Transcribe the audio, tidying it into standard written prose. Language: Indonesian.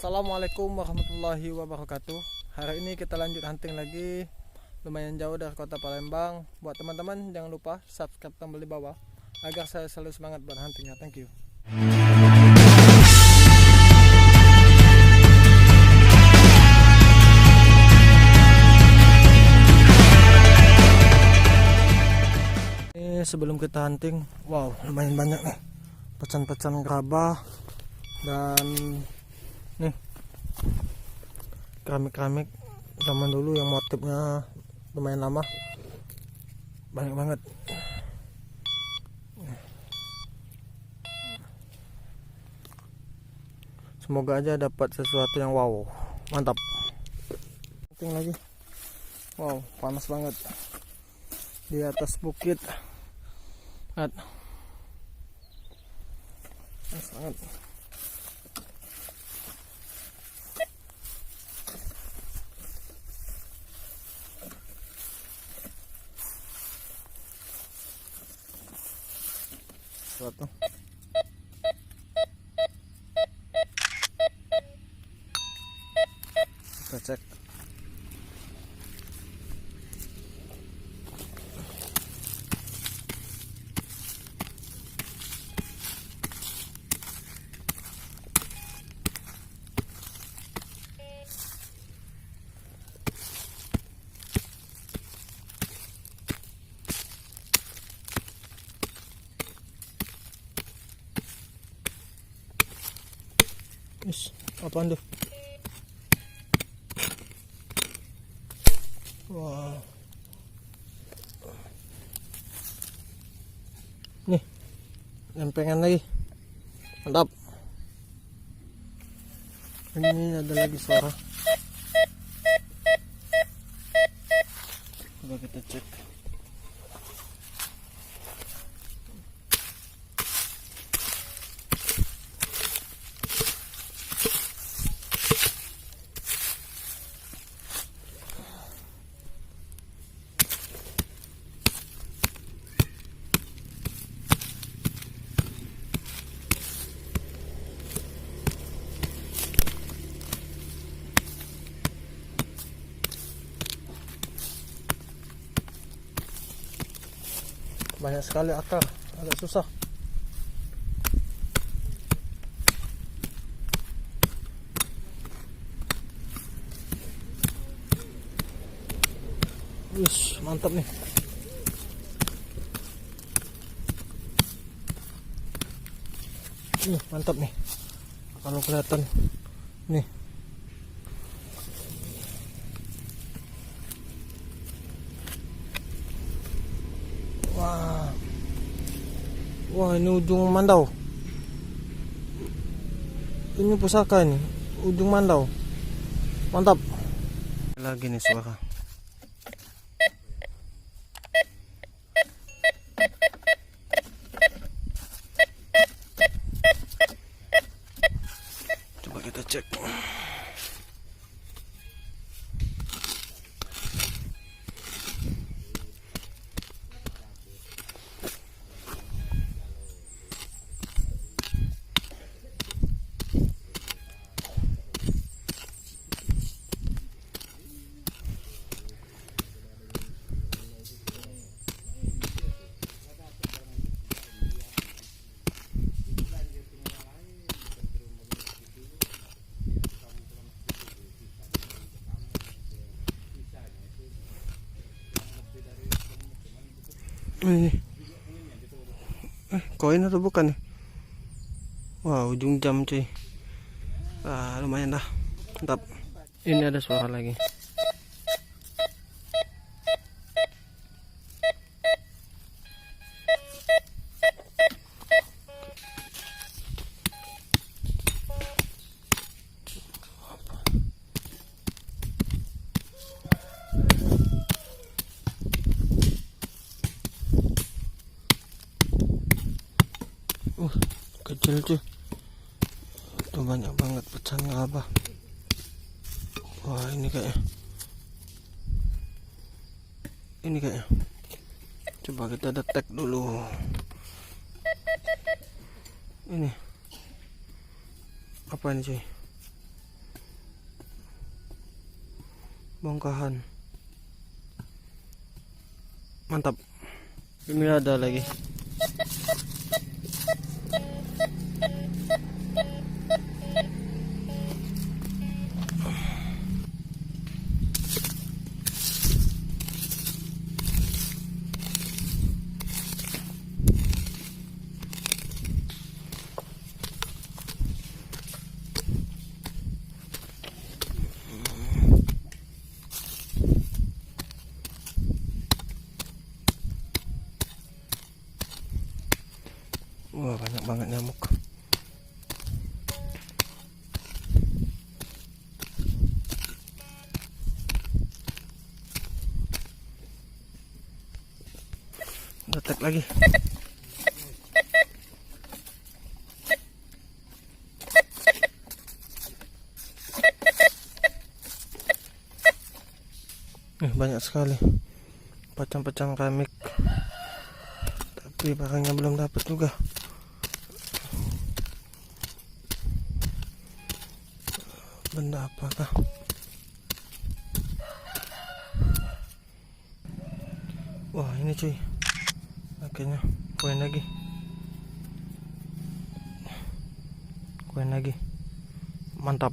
Assalamualaikum warahmatullahi wabarakatuh. Hari ini kita lanjut hunting lagi, lumayan jauh dari kota Palembang. Buat teman-teman jangan lupa subscribe tombol di bawah agar saya selalu semangat buat huntingnya. Thank you. Ini sebelum kita hunting, wow lumayan banyak nih pecan-pecan gerabah dan nih keramik-keramik zaman dulu yang motifnya lumayan lama, banyak banget. Semoga aja dapat sesuatu yang wow, mantap. Hunting lagi, wow panas banget di atas bukit. Lihat, panas banget. Suatu kita cek. Apaan tuh? Wow. Nih, lempengan lagi. Mantap. Ini ada lagi suara. Coba kita cek. Banyak sekali akar, agak susah. Wih, mantap nih. Mantap nih. Kalau kelihatan nih. Wah, ini ujung mandau. Ini pusaka ini, ujung mandau. Mantap. Lagi nih suara. Coba kita cek. Ini koin atau bukan nih? Wah, ujung jam cuy. Lumayan dah, mantap. Ini ada suara lagi. Kecil cuy, itu banyak banget pecahan gerabah. Wah, ini kayaknya coba kita detek dulu. Ini apa ini cuy? bongkahan. Mantap. Ini ada lagi. Wah, banyak banget nyamuk. Detek lagi. Banyak sekali pacang-pacang keramik, tapi barangnya belum dapat juga. Benda apakah? Wah, ini cuy, akhirnya koin lagi, mantap.